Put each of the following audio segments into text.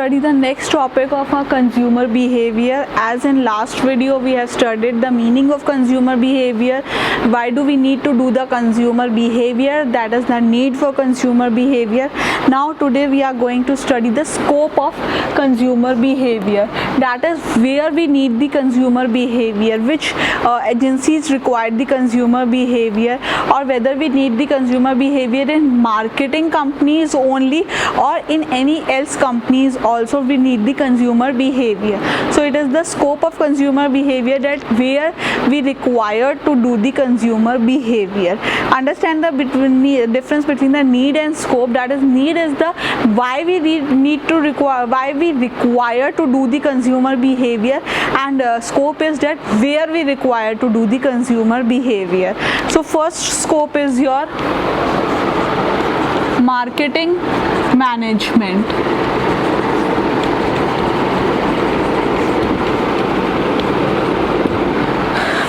study the next topic of our consumer behavior. As in last video we have studied the meaning of consumer behavior, why do we need to do the consumer behavior, that is the need for consumer behavior. Now today we are going to study the scope of consumer behavior, that is where we need the consumer behavior, which agencies require the consumer behavior, or whether we need the consumer behavior in marketing companies only or in any else companies also we need the consumer behavior. So it is the scope of consumer behavior, that where we require to do the consumer behavior. Understand the difference between the need and scope. That is, need is the why we require to do the consumer behavior, and scope is that where we require to do the consumer behavior. So first scope is your marketing management.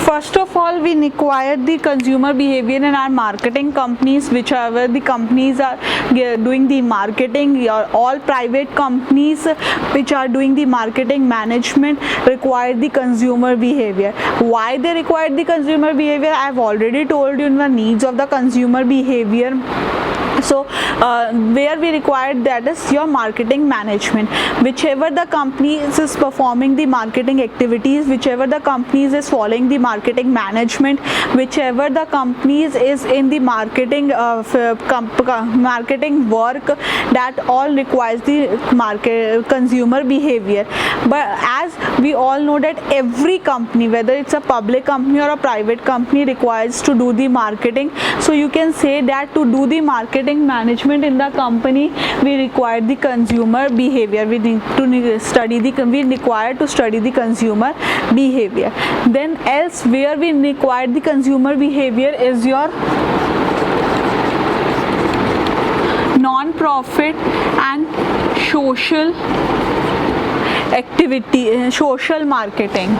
First of all, we require the consumer behavior in our marketing companies, whichever the companies are doing the marketing, or all private companies which are doing the marketing management require the consumer behavior. Why they require the consumer behavior? I have already told you in the needs of the consumer behavior. So where we require, that is your marketing management. Whichever the company is performing the marketing activities, whichever the company is following the marketing management, whichever the company is in the marketing marketing work, that all requires the consumer behavior. But as we all know that every company, whether it's a public company or a private company, requires to do the marketing. So you can say that to do the marketing management in the company, we require the consumer behavior. We need to study we require to study the consumer behavior. Then else where we require the consumer behavior is your non-profit and social activity, social marketing.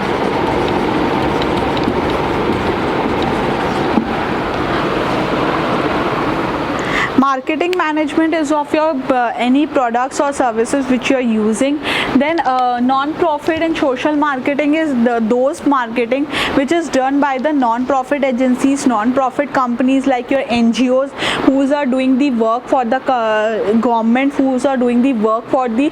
Marketing management is of your any products or services which you are using. Then non-profit and social marketing is those marketing which is done by the non-profit agencies, non-profit companies like your NGOs, who are doing the work for the government, who are doing the work for the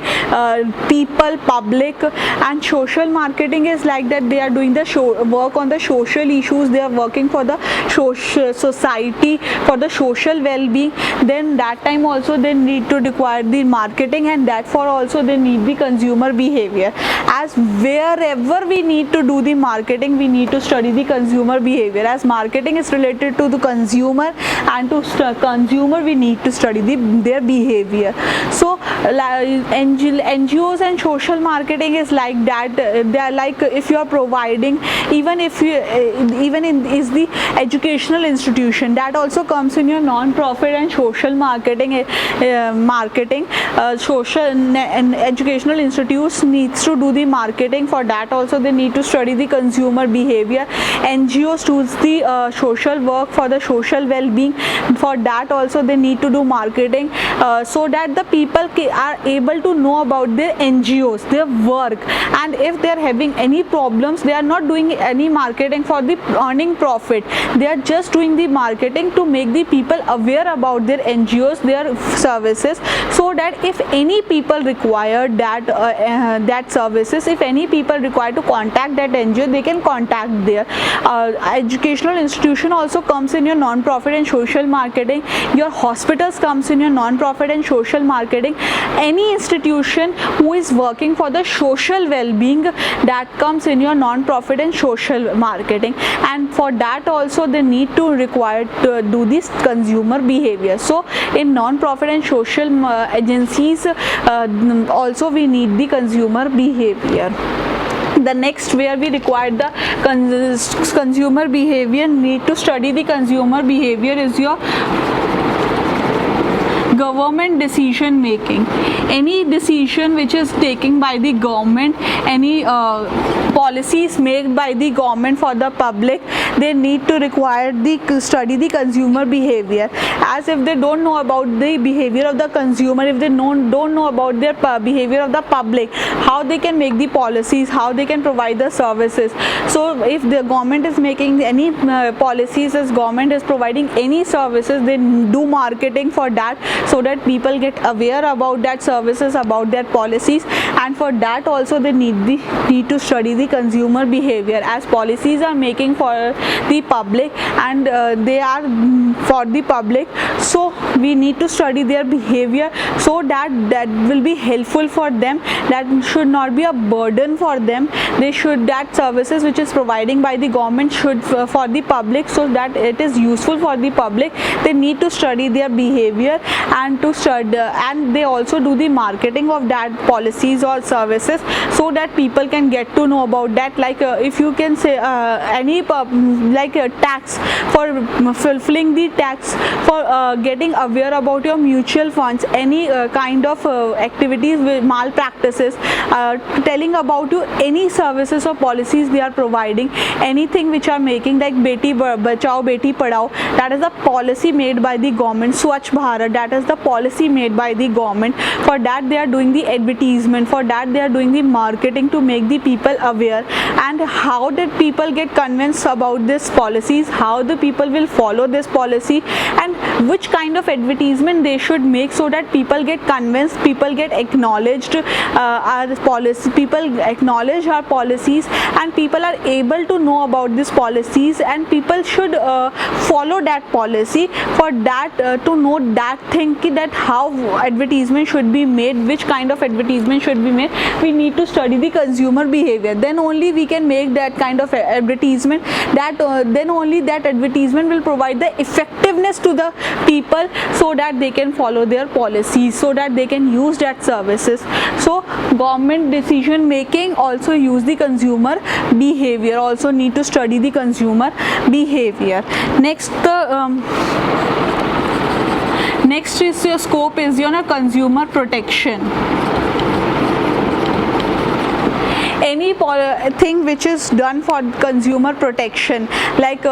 people, public. And social marketing is like that they are doing the work on the social issues, they are working for the society, for the social well-being. Then that time also they need to require the marketing, and that for also they need the consumer behavior. As wherever we need to do the marketing, we need to study the consumer behavior. As marketing is related to the consumer, and to consumer we need to study their behavior. So NGOs and social marketing is like that. They are like, if you are providing, even in is the educational institution, that also comes in your non-profit and social marketing. Social and educational institutes needs to do the marketing. For that also they need to study the consumer behavior. NGOs do the social work for the social well-being. For that also they need to do marketing, so that the people are able to know about their NGOs, their work. And if they are having any problems, they are not doing any marketing for the earning profit. They are just doing the marketing to make the people aware about their NGOs, their services, so that if any people require that services, if any people require to contact that NGO, they can contact their educational institution also comes in your non-profit and social marketing. Your hospitals comes in your non-profit and social marketing. Any institution who is working for the social well-being, that comes in your non-profit and social marketing. And for that also they need to require to do this consumer behavior. So in non-profit and social agencies also we need the consumer behavior. The next where we require the consumer behavior, need to study the consumer behavior, is your government decision making. Any decision which is taken by the government, any policies made by the government for the public, they need to require the study the consumer behavior. As if they don't know about the behavior of the consumer, if they don't know about their behavior of the public, how they can make the policies, how they can provide the services. So if the government is making any policies, as government is providing any services, they do marketing for that, so that people get aware about that services, about their policies. And for that also they need to study the consumer behavior, as policies are making for the public, and they are for the public, so we need to study their behavior, so that will be helpful for them, that should not be a burden for them. They should, that services which is providing by the government should for the public, so that it is useful for the public. They need to study their behavior, and to study, and they also do the marketing of that policies or services, so that people can get to know about that. Like if you can say any like tax, for fulfilling the tax, for getting aware about your mutual funds, any kind of activities with malpractices, telling about you any services or policies they are providing, anything which are making, like Beti Bachao Beti Padhao, that is the policy made by the government. Swachh Bharat, that is the policy made by the government. For that they are doing the advertisement, for that they are doing the marketing to make the people aware. And how did people get convinced about this policies, how the people will follow this policy, and which kind of advertisement they should make, so that people get convinced, people get acknowledged our policy, people acknowledge our policies, and people are able to know about these policies, and people should follow that policy. For that to know that thing, that how advertisement should be made, which kind of advertisement should be made, we need to study the consumer behavior. Then only we can make that kind of advertisement, that then only that advertisement will provide the effectiveness to the people, so that they can follow their policies, so that they can use that services. So government decision making also use the consumer behavior, also need to study the consumer behavior. Next is your scope is your consumer protection. Any thing which is done for consumer protection, like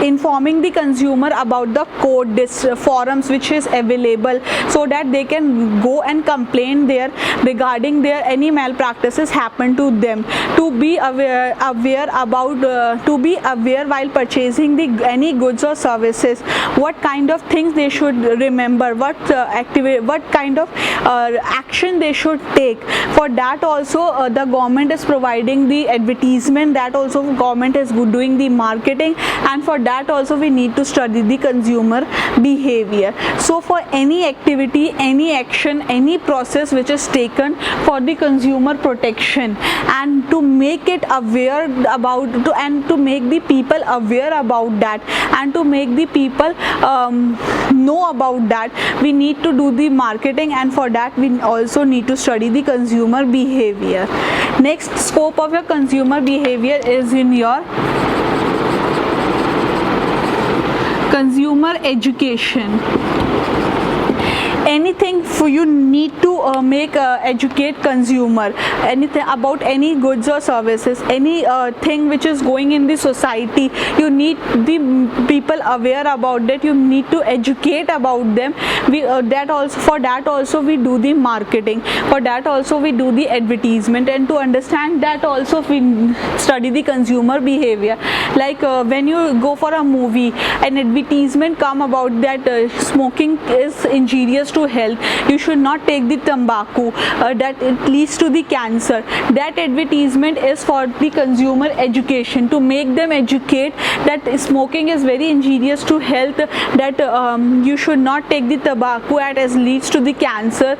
informing the consumer about the court forums which is available, so that they can go and complain there regarding their any malpractices happen to them, to be aware about to be aware while purchasing the any goods or services, what kind of things they should remember, what kind of action they should take. For that also the government is providing the advertisement, that also government is doing the marketing, and for that also we need to study the consumer behavior. So for any activity, any action, any process which is taken for the consumer protection, and to make it aware about and to make the people aware about that, and to make the people know about that, we need to do the marketing, and for that we also need to study the consumer behavior. Next scope of your consumer behavior is in your consumer education. Anything for you need to make educate consumer, anything about any goods or services, any thing which is going in the society, you need the people aware about that, you need to educate about them. We that also, for that also we do the marketing, for that also we do the advertisement, and to understand that also we study the consumer behavior. Like when you go for a movie, an advertisement come about that smoking is injurious to health, you should not take the tobacco, that it leads to the cancer. That advertisement is for the consumer education, to make them educate that smoking is very injurious to health, that you should not take the tobacco as leads to the cancer.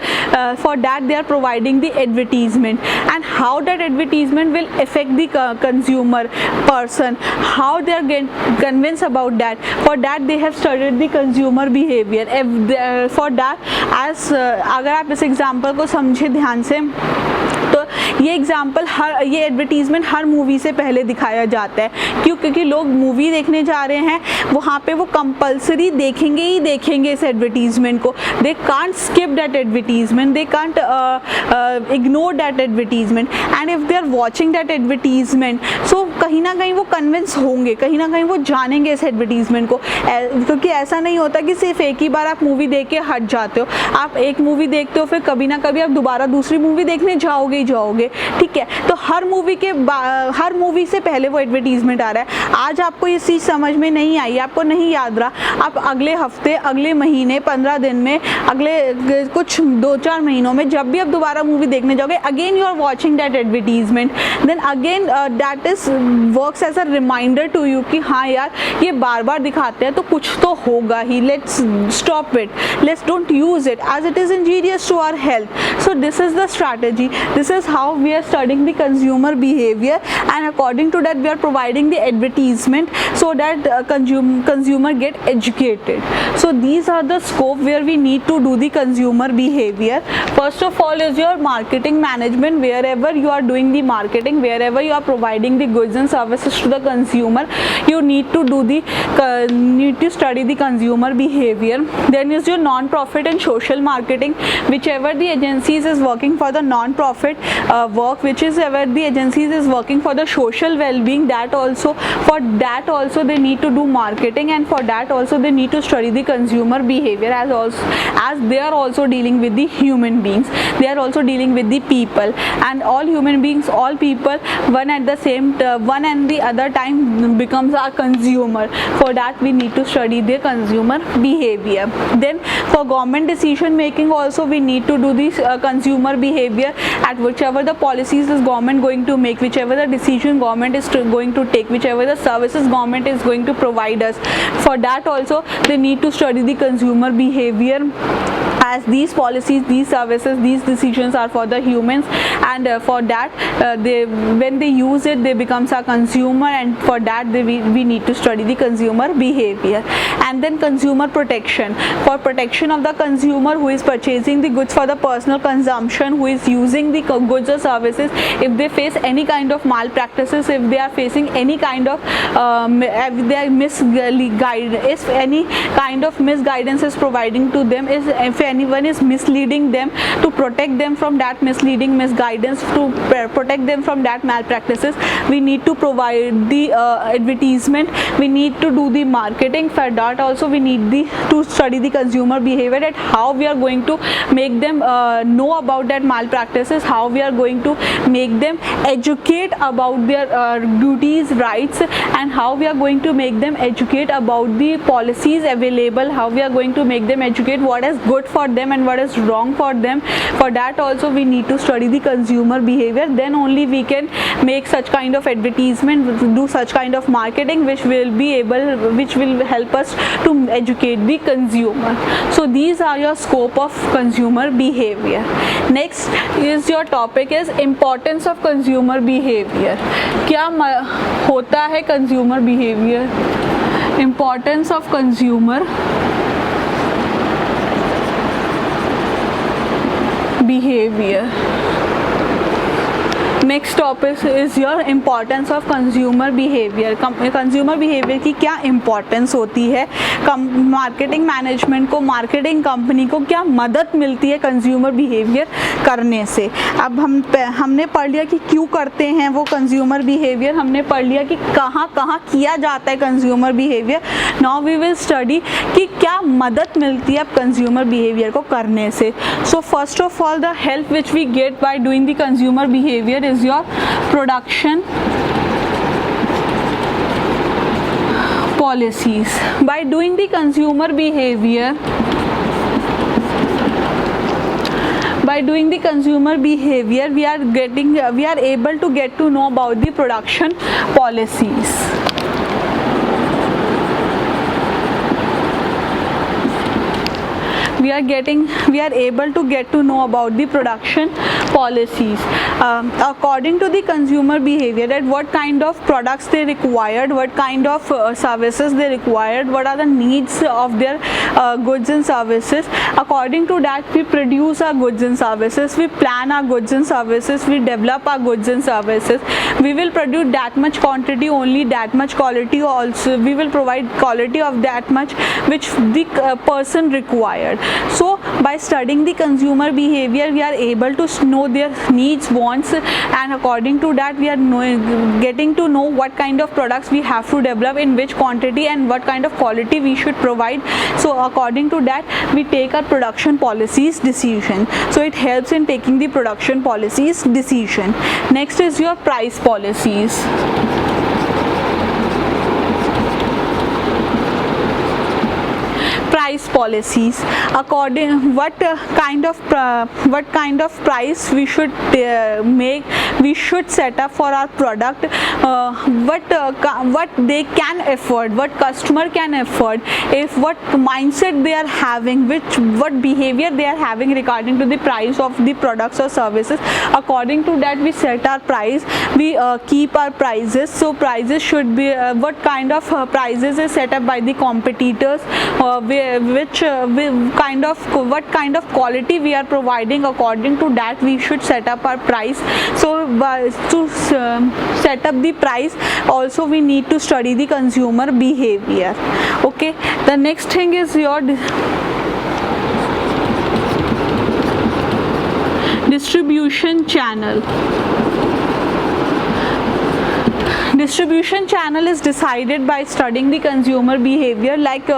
For that they are providing the advertisement, and how that advertisement will affect the consumer person, how they are getting convinced about that. For that they have studied the consumer behavior. For that, as अगर आप इस example को समझे ध्यान से, तो ये example ये एडवर्टीजमेंट हर मूवी से पहले दिखाया जाता है। क्यों? क्योंकि लोग मूवी देखने जा रहे हैं, वहाँ पे वो कंपल्सरी देखेंगे ही देखेंगे इस एडवर्टीजमेंट को। They can't skip that advertisement, they can't ignore that advertisement, and if they are watching that advertisement, so कहीं ना कहीं वो कन्विंस होंगे, कहीं ना कहीं वो जानेंगे इस एडवर्टीजमेंट को। क्योंकि ऐसा नहीं होता कि सिर्फ एक ही बार आप मूवी देख के हट जाते हो। आप एक मूवी देखते हो, फिर कभी ना कभी आप दोबारा दूसरी मूवी देखने जाओगे ही जाओगे, ठीक है। तो हर मूवी से पहले वो एडवर्टीजमेंट आ रहा है। आज आपको ये चीज़ समझ में नहीं आई, आपको नहीं याद रहा, आप अगले हफ्ते, अगले महीने, 15 दिन में, अगले कुछ 2-4 महीनों में जब भी आप दोबारा मूवी देखने जाओगे, again you are watching that advertisement, then again that is works as a reminder to you कि हाँ यार, ये बार बार दिखाते हैं तो कुछ तो होगा ही, let's stop it, let's don't use it as it is injurious to our health. So this is the strategy, this is how we are studying the consumer behavior, and according to that we are providing the advertisement so that consumer get educated. So these are the scope where we need to do the consumer behavior. First of all is your marketing management. Wherever you are doing the marketing, wherever you are providing the goods and services to the consumer, you need to study the consumer behavior. Then is your non-profit and social marketing. Whichever the agencies is working for the non-profit work, whichever the agencies is working for the social well-being, for that also they need to do marketing, and for that also they need to study the consumer behavior, as they are also dealing with the human beings, they are also dealing with the people, and all human beings, all people, one and the other time becomes our consumer. For that we need to study the consumer behavior. Then for government decision making also we need to do this consumer behavior, at whichever the policies is government going to make, whichever the decision government is going to take, whichever the services government is going to provide us. For that also they need to study the consumer behavior, as these policies, these services, these decisions are for the humans, and for that when they use it, they becomes a consumer, and for that we need to study the consumer behavior. And then consumer protection, for protection of the consumer who is purchasing the goods for the personal consumption, who is using the goods or services, if they face any kind of malpractices, if they are facing any kind of if they are misguided, if any kind of misguidance is providing to them, if anyone is misleading them, to protect them from that misleading, misguidance, to protect them from that malpractices, we need to provide the advertisement, we need to do the marketing. For that also we need to study the consumer behavior, that how we are going to make them know about that malpractices, how we are going to make them educate about their duties, rights, and how we are going to make them educate about the policies available, how we are going to make them educate what is good for them and what is wrong for them. For that also we need to study the consumer behavior. Then only we can make such kind of advertisement, do such kind of marketing which will help us to educate the consumer. So these are your scope of consumer behavior. Next is your topic is importance of consumer behavior. क्या होता है consumer behavior? Importance of consumer behavior. Next topic is your importance of consumer behaviour. Consumer behaviour की क्या importance होती है, marketing management को, marketing company को क्या मदद मिलती है कंज्यूमर बिहेवियर करने से. अब हमने पढ़ लिया कि क्यों करते हैं वो कंज्यूमर बिहेवियर, हमने पढ़ लिया कि कहाँ कहाँ किया जाता है consumer behaviour. Now we will study कि क्या मदद मिलती है कंज्यूमर बिहेवियर को करने से. So first of all the help which we get by doing the consumer behaviour is your production policies. By doing the consumer behavior, we are able to get to know about the production policies. we are able to get to know about the production policies. According to the consumer behavior, that what kind of products they required, what kind of services they required, what are the needs of their goods and services. According to that, we produce our goods and services, we plan our goods and services, we develop our goods and services. We will produce that much quantity, only that much quality also. We will provide quality of that much which the person required. So by studying the consumer behavior, we are able to know their needs, wants, and according to that we are getting to know what kind of products we have to develop, in which quantity, and what kind of quality we should provide. So according to that we take our production policies decision. So it helps in taking the production policies decision. Next is your price policies. Price policies. According what kind of price we should make, we should set up for our product, what they can afford, what customer can afford, if what mindset they are having, what behavior they are having regarding to the price of the products or services. According to that we set our price, we keep our prices. So prices should be what kind of prices is set up by the competitors, what kind of quality we are providing. According to that we should set up our price. So to set up the price also we need to study the consumer behavior. Okay, the next thing is your distribution channel. Distribution channel is decided by studying the consumer behavior, like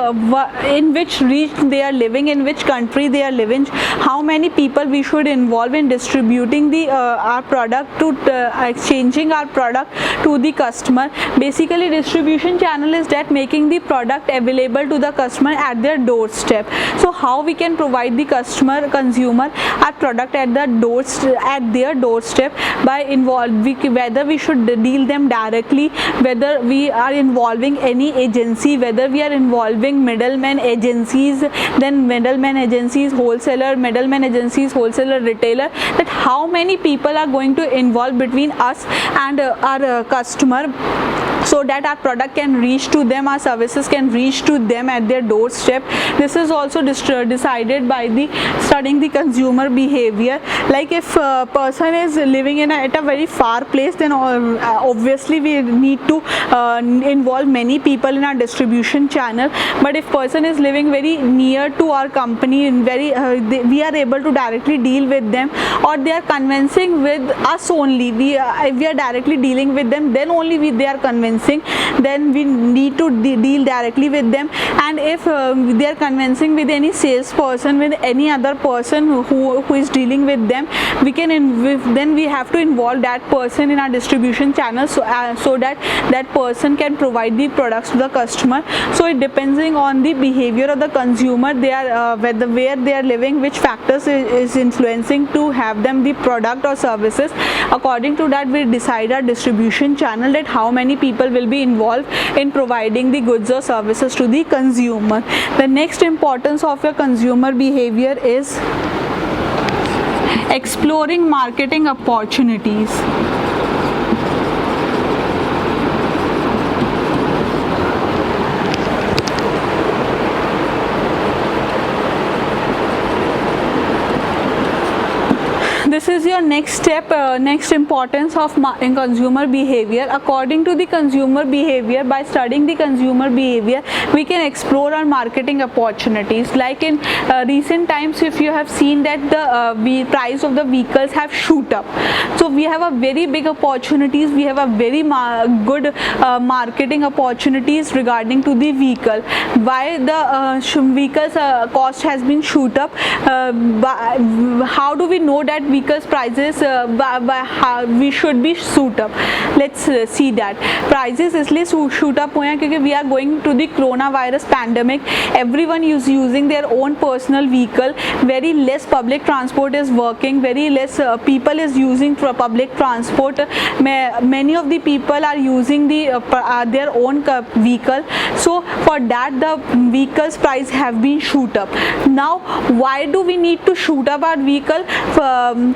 in which region they are living, in which country they are living, how many people we should involve in distributing the our product, to exchanging our product to the customer. Basically distribution channel is that making the product available to the customer at their doorstep. So how we can provide the consumer our product at their doorstep by whether we should deal them directly, whether we are involving any agency, whether we are involving middleman agencies, then middleman agencies, wholesaler, middleman agencies, wholesaler, retailer, that how many people are going to involve between us and our customer, so that our product can reach to them, our services can reach to them at their doorstep. This is also decided by the studying the consumer behavior. Like if a person is living at a very far place, then obviously we need to involve many people in our distribution channel. But if person is living very near to our company, we are able to directly deal with them, or they are convincing with us only. If we are directly dealing with them, then only they are convincing, then we need to deal directly with them. And if they are convincing with any salesperson, with any other person who is dealing with them, then we have to involve that person in our distribution channel, so that person can provide the products to the customer. So it depending on the behavior of the consumer, they are where they are living, which factors is influencing to have them the product or services. According to that we decide our distribution channel, that how many people will be involved in providing the goods or services to the consumer. The next importance of your consumer behavior is exploring marketing opportunities. This is your next step, next importance of consumer behavior. According to the consumer behavior, by studying the consumer behavior, we can explore our marketing opportunities. Like in recent times, if you have seen that the price of the vehicles have shoot up, so we have a very big opportunities, we have a very good marketing opportunities regarding to the vehicle. Why the vehicles cost has been shoot up? How do we know that vehicles prices prices how we should be shoot up. Let's see that prices इसलिए shoot up हुए हैं क्योंकि we are going to the coronavirus pandemic. Everyone is using their own personal vehicle. Very less public transport is working. Very less people is using public transport. Many of the people are using their own vehicle. So for that the vehicles price have been shoot up. Now why do we need to shoot up our vehicle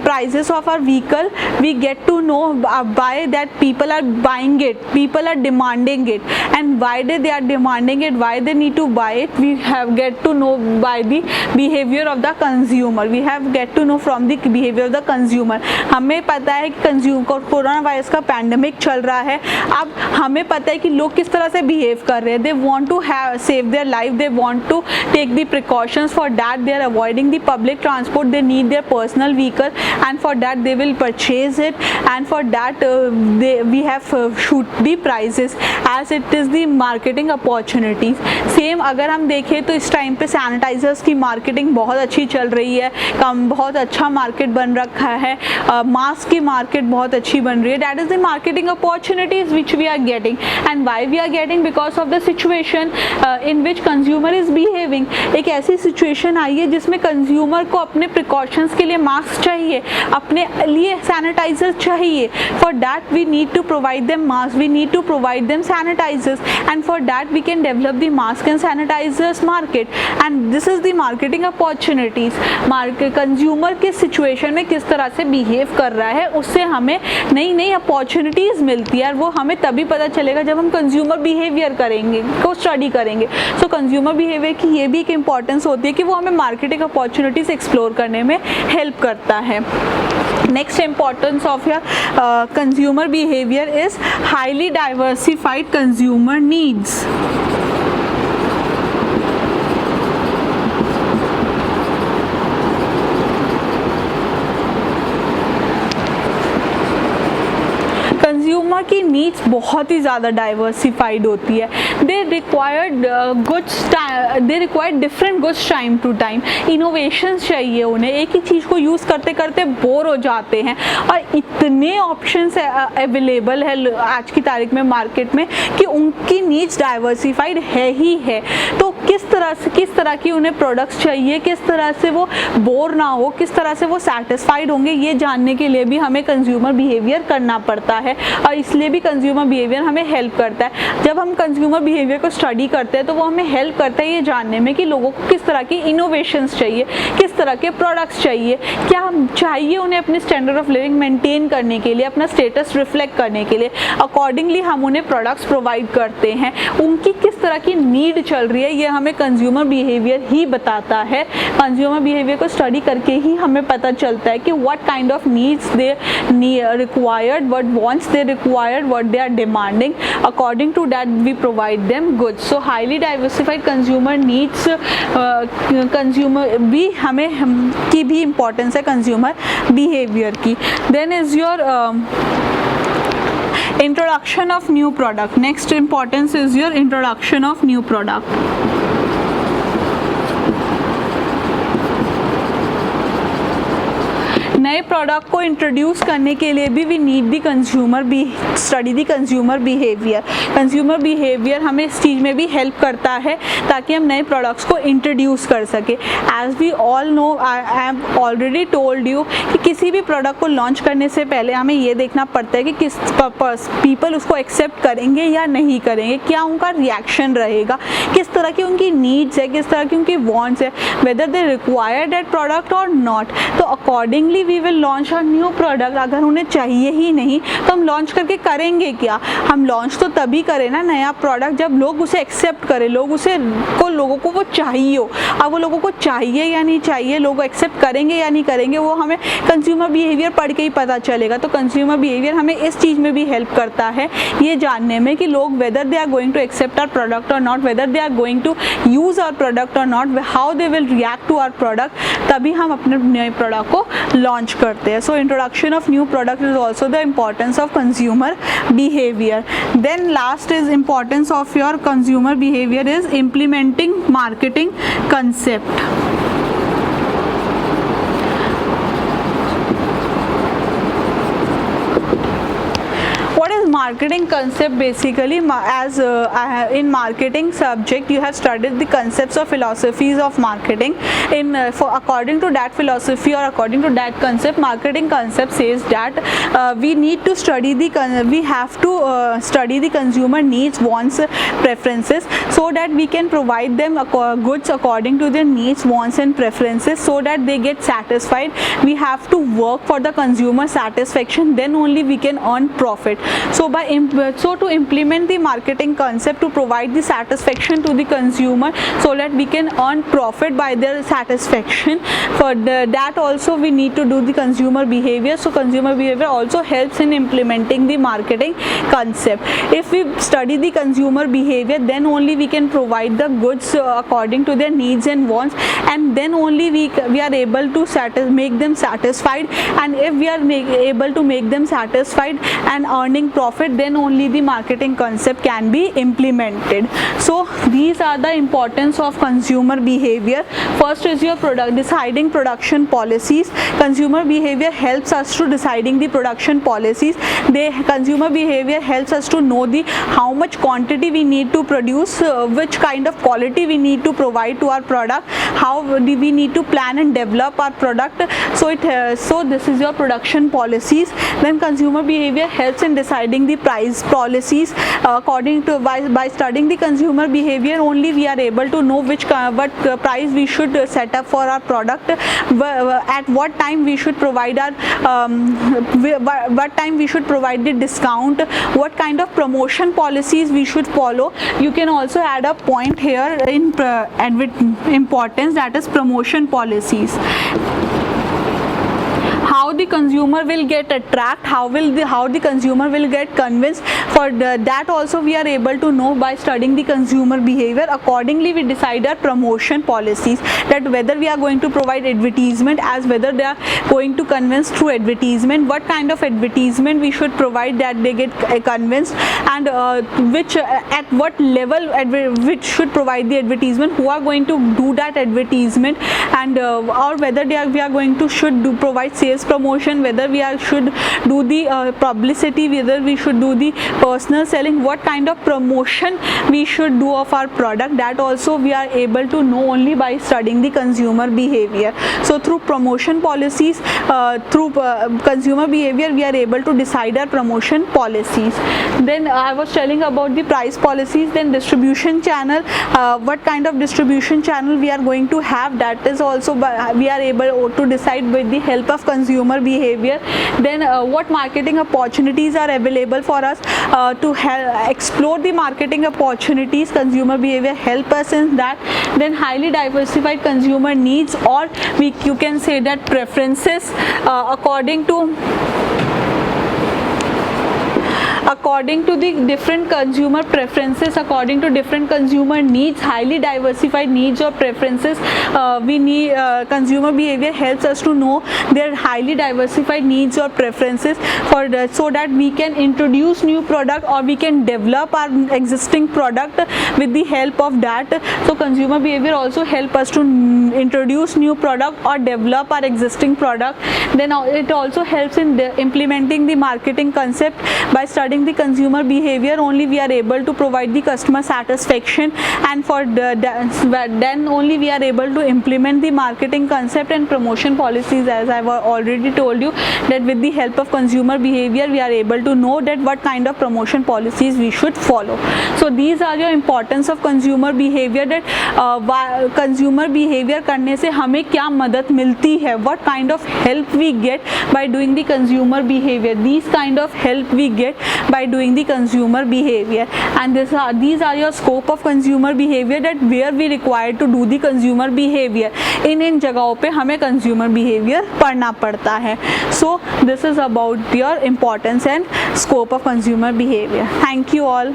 prices of our vehicle? We get to know by that people are buying it, people are demanding it, and why they are demanding it, why they need to buy it, we have get to know by the behavior of the consumer. We have get to know from the behavior of the consumer. हमें पता है कि consumer corona virus का pandemic चल रहा है. अब हमें पता है कि लोग किस तरह से बिहेव कर रहे हैं. They want to have save their life, they want to take the precautions. For that they are avoiding the public transport, they need their personal vehicle, and for that they will purchase it, and for that we have shoot the prices as it is the marketing opportunities. Same अगर हम देखें तो इस time पे sanitisers की marketing बहुत अच्छी चल रही है, बहुत अच्छा मार्केट बन रखा है, मास्क की मार्केट बहुत अच्छी बन रही है. That is the marketing opportunities which we are getting. And why we are getting? Because of the situation in which consumer is behaving. एक ऐसी सिचुएशन आई है जिसमें कंज्यूमर को अपने प्रिकॉशंस के लिए मास्क चाहिए, अपने लिए सैनिटाइजर चाहिए. For that we need to provide them mask, we need to provide them sanitisers, and for that we can develop the mask and sanitisers market. And this is the marketing opportunities. Consumer किस situation में किस तरह से behave कर रहा है उससे हमें नई नई अपॉर्चुनिटीज मिलती है, और वो हमें तभी पता चलेगा जब हम कंज्यूमर बिहेवियर करेंगे, को स्टडी करेंगे. सो कंज्यूमर बिहेवियर की ये भी एक इंपॉर्टेंस होती है कि वो हमें मार्केटिंग अपॉर्चुनिटीज एक्सप्लोर करने में हेल्प करता है. Next importance of your consumer behavior is highly diversified consumer needs. Consumer की नीड्स बहुत ही ज़्यादा डाइवर्सिफाइड होती है. They require different goods time to time. Innovations चाहिए उन्हें. एक ही चीज़ को यूज़ करते करते बोर हो जाते हैं, और इतने ऑप्शंस अवेलेबल है आज की तारीख में मार्केट में कि उनकी नीड्स डाइवर्सिफाइड है ही है. तो किस तरह की उन्हें प्रोडक्ट्स चाहिए, किस तरह से वो बोर ना हो, किस तरह से वो सेटिस्फाइड होंगे, ये जानने के लिए भी हमें कंज्यूमर बिहेवियर करना पड़ता है. और इसलिए भी कंज्यूमर बिहेवियर हमें हेल्प करता है. जब हम कंज्यूमर बिहेवियर को स्टडी करते हैं तो वो हमें हेल्प करता है ये जानने में कि लोगों को किस तरह की इनोवेशंस चाहिए, किस तरह के प्रोडक्ट्स चाहिए, क्या चाहिए उन्हें अपने स्टैंडर्ड ऑफ लिविंग मेंटेन करने के लिए, अपना स्टेटस रिफ्लेक्ट करने के लिए. अकॉर्डिंगली हम उन्हें प्रोडक्ट्स प्रोवाइड करते हैं. उनकी किस तरह की नीड चल रही है ये हमें कंज्यूमर बिहेवियर ही बताता है. कंज्यूमर बिहेवियर को स्टडी करके ही हमें पता चलता है कि what kind of needs they required, what wants they required, what they are demanding. According to that we provide them goods. So highly diversified consumer needs consumer भी हमें की भी importance है consumer behavior की. Then is your introduction of new product. Next importance is your introduction of new product. नए product को introduce करने के लिए भी we need the consumer study the consumer behaviour. Consumer behaviour हमें इस चीज़ में भी हेल्प करता है ताकि हम नए प्रोडक्ट्स को इंट्रोड्यूस कर सके. As we all know, I have already told you कि किसी भी प्रोडक्ट को लॉन्च करने से पहले हमें ये देखना पड़ता है कि किस पीपल उसको एक्सेप्ट करेंगे या नहीं करेंगे, क्या उनका रिएक्शन रहेगा, किस तरह की उनकी नीड्स है, किस तरह की उनकी वांट्स है, whether they require that product और नॉट. तो accordingly we will launch a new product. अगर उन्हें चाहिए ही नहीं तो हम लॉन्च करके करेंगे क्या? हम लॉन्च तो तभी करें ना नया प्रोडक्ट जब लोग उसे एक्सेप्ट करें, लोगों को वो चाहिए हो. अब वो लोगों को चाहिए या नहीं चाहिए, लोग एक्सेप्ट करेंगे या नहीं करेंगे, वो हमें कंज्यूमर बिहेवियर पढ़ के ही पता चलेगा. तो कंज्यूमर बिहेवियर हमें इस चीज़ में भी हेल्प करता है ये जानने में कि लोग whether they are going to accept our product और not, whether they are going to use our product और not, how they will react to our product. तभी हम अपने नए प्रोडक्ट को लॉन्च करते हैं. So introduction of new product is also the importance of consumer behaviour. Then last is importance of your consumer behaviour is implementing marketing concept. marketing concept basically, as in marketing subject you have studied the concepts or philosophies of marketing. According to that philosophy or according to that concept, marketing concept says that we have to study the consumer needs, wants, preferences, so that we can provide them goods according to their needs, wants and preferences, so that they get satisfied. We have to work for the consumer satisfaction, then only we can earn profit. So to implement the marketing concept, to provide the satisfaction to the consumer so that we can earn profit by their satisfaction, for that also we need to do the consumer behavior. So consumer behavior also helps in implementing the marketing concept. If we study the consumer behavior, then only we can provide the goods according to their needs and wants, and then only we are able to make them satisfied. And if we are able to make them satisfied and earning profit, then only the marketing concept can be implemented. So these are the importance of consumer behavior. First is your deciding production policies. Consumer behavior helps us to deciding the production policies. Consumer behavior helps us to know how much quantity we need to produce, which kind of quality we need to provide to our product, how do we need to plan and develop our product. So this is your production policies. Then consumer behavior helps in deciding the price policies. According to by studying the consumer behavior, only we are able to know what price we should set up for our product, at what time we should provide the discount, what kind of promotion policies we should follow. You can also add a point here in importance, that is promotion policies. How the consumer will get attracted, how the consumer will get convinced, for that also we are able to know by studying the consumer behavior. Accordingly we decide our promotion policies, that whether we are going to provide advertisement, as whether they are going to convince through advertisement, what kind of advertisement we should provide that they get convinced, and at what level which should provide the advertisement, who are going to do that advertisement, and or whether we are going to provide sales promotion, whether we should do the publicity, whether we should do the personal selling, what kind of promotion we should do of our product. That also we are able to know only by studying the consumer behavior. So through promotion policies, through consumer behavior, we are able to decide our promotion policies. Then I was telling about the price policies. Then distribution channel, what kind of distribution channel we are going to have, that is also we are able to decide with the help of consumer behavior. Then what marketing opportunities are available for us, to explore the marketing opportunities. Consumer behavior help us in that. Then highly diversified consumer needs, or you can say that preferences, according to the different consumer preferences, according to different consumer needs, highly diversified needs or preferences. Consumer behavior helps us to know their highly diversified needs or preferences, so that we can introduce new product, or we can develop our existing product with the help of that. So consumer behavior also help us to introduce new product or develop our existing product. Then it also helps in implementing the marketing concept. By studying the consumer behavior, only we are able to provide the customer satisfaction, and then only we are able to implement the marketing concept and promotion policies. As I have already told you, that with the help of consumer behavior we are able to know that what kind of promotion policies we should follow. So these are your importance of consumer behavior, that consumer behavior करने से हमें क्या मदद मिलती है, what kind of help we get by doing the consumer behavior. These kind of help we get by doing the consumer behavior, and these are your scope of consumer behavior, that where we required to do the consumer behavior. इन जगहों पे हमें consumer behavior पढ़ना पड़ता है. So this is about your importance and scope of consumer behavior. Thank you all.